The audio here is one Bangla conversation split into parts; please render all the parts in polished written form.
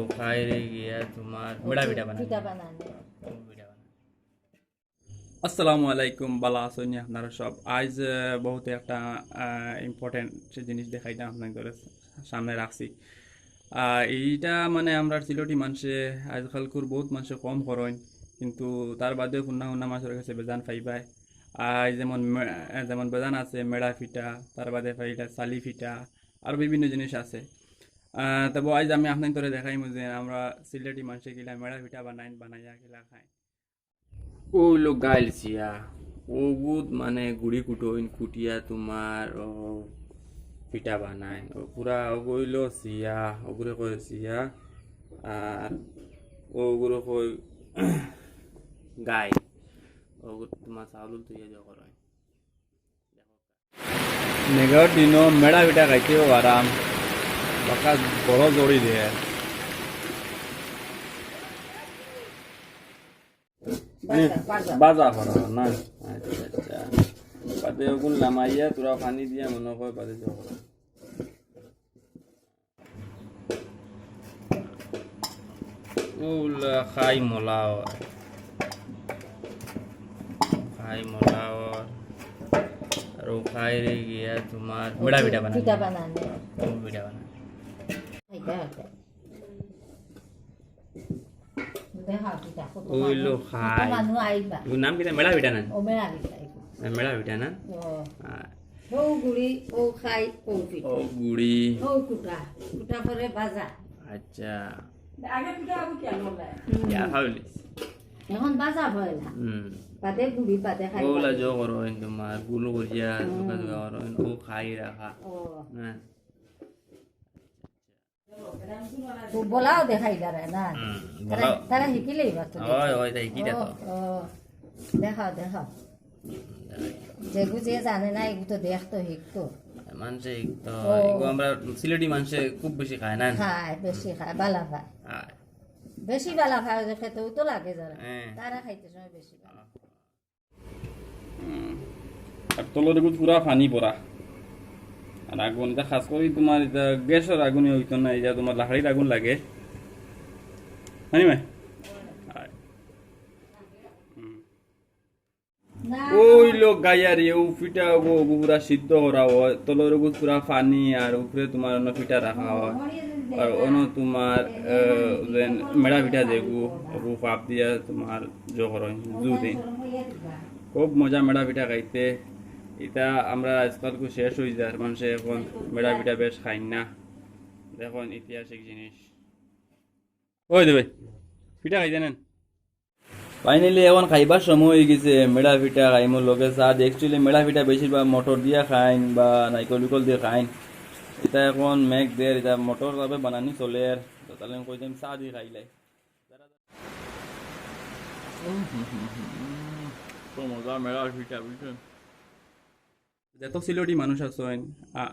वो खाए रह गया तुम्हार बड़ा बेटा बनाने আসসালামু আলাইকুম বালা আসনি আপনারা সব আজ বহুত একটা ইম্পর্টেন্ট জিনিস দেখাইতাম আপনাদের সামনে রাখছি এইটা মানে আমরা সিলেটি মানুষে আজকালকার বহুত মানুষে কম করেন কিন্তু তার বাদেও শুনা শুনা মানুষের কাছে বেজান পাইবাই যেমন যেমন বেজান আছে মেড়া ফিটা তার বাদে পাইটা চালি ফিটা আর বিভিন্ন জিনিস আছে তবে আজ আমি আপনাদের দেখাইম যে আমরা সিলেটি মানুষে গিলা মেড়া ফিটা বানাইয়া গিলা খাই ওইলো গাইল সিয়া ওগুদ মানে গুড়ি কুটোইন কুটিয়া তোমার পিঠা বানায় ও পুরা ওগুলো সিয়া ওগুলো কই সিয়া আর ওগুলো কই গাই ওগুলো তোমার চাউল তুইয়া যাও করয় নেগার দিনও মেড়া পিঠা খাইতেও আরাম বাকা বড় জড়ি দিয়ে বাজা করা না আচ্ছা আচ্ছা বাদে ওগুলো নামাইয়া তোরা পানি দিয়া মনে হয় বাদে যাও ওলা খাই মোলাও আর ও খাই রে গিয়া তোমার বড়া পিঠা বানানে ওইলো খাই ওর নাম কি মেড়া পিঠা না মেড়া পিঠা না ও গুড়ি ও খাই ও পিঠা ও গুড়ি ও কুটা কুটা করে ভাজা আচ্ছা আগে পিঠা আগে কেন বলে ইয়া খাইলি এখন ভাজা হয় না পাতে গুড়ি পাতে খাই ওলা জো করো তোমার গুলো করিয়া দুকা দুকা করো ও খাই রাখা না বলাও দেখাই দাঁড়ায় না তারা শিকিলেই বাচ্চা হয় হয় তাই কি দেখো দেখাও দেখাও যেগু যে জানে না এগু তো দেখতো শিখতো মানুষে তো এগু আমরা সিলেটি মানুষে খুব বেশি খায় না খায় বেশি খায় বালা খায় বেশি বালা খায় যে খেতেও তো লাগে যারা তারা খাইতে সময় বেশি আর তলর এগু পুরা পানি পড়া আর আগুন এটা খাস করে তোমার এটা গ্যাসের আগুনই হইতো না এটা তোমার লাকড়ির আগুন লাগে হানি ভাই ওই লোক গাইয়ারি ও পিঠা পুরা সিদ্ধ করা হয় তলর পুরা পানি আর উপরে তোমার অন্য পিঠা রাখা হয় আর অন্য তোমার মেড়া পিঠা যেগু ওগু পাপ দিয়া তোমার জো করো জু দিন খুব মজা মেড়া পিঠা খাইতে এটা আমরা আজকালকে শেষ হয়ে যায় মানুষে এখন মেড়া পিঠা বেশ খাই না দেখুন ঐতিহাসিক জিনিস ওই দেবে পিঠা খাই জানেন ফাইনালি এখন খাইবার সময় হয়ে গেছে মেড়া পিঠা খাইমোর লোকে স্বাদ অ্যাকচুয়ালি মেড়া পিঠা বেশিরভাগ মটর দিয়া খাইন বা নাইকল বিকল দিয়ে খাইন এটা এখন মেঘ দের এটা মটর ভাবে বানানি চলে আর তাহলে কই দিম চা দিয়ে খাইলাই মজা মেড়া পিঠা বুঝছেন যত সিলেটি মানুষ আছেন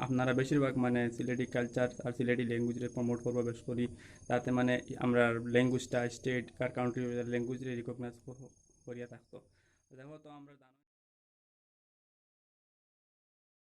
আপনারা বেশিরভাগ মানে সিলেটি কালচার আর সিলেটি ল্যাঙ্গুয়েজে প্রমোট করবো বেশ করি তাতে মানে আমরা ল্যাঙ্গুয়েজটা স্টেট আর কান্ট্রি ল্যাঙ্গুয়েজে রিকগনাইজ করিয়া থাকতো দেখো তো আমরা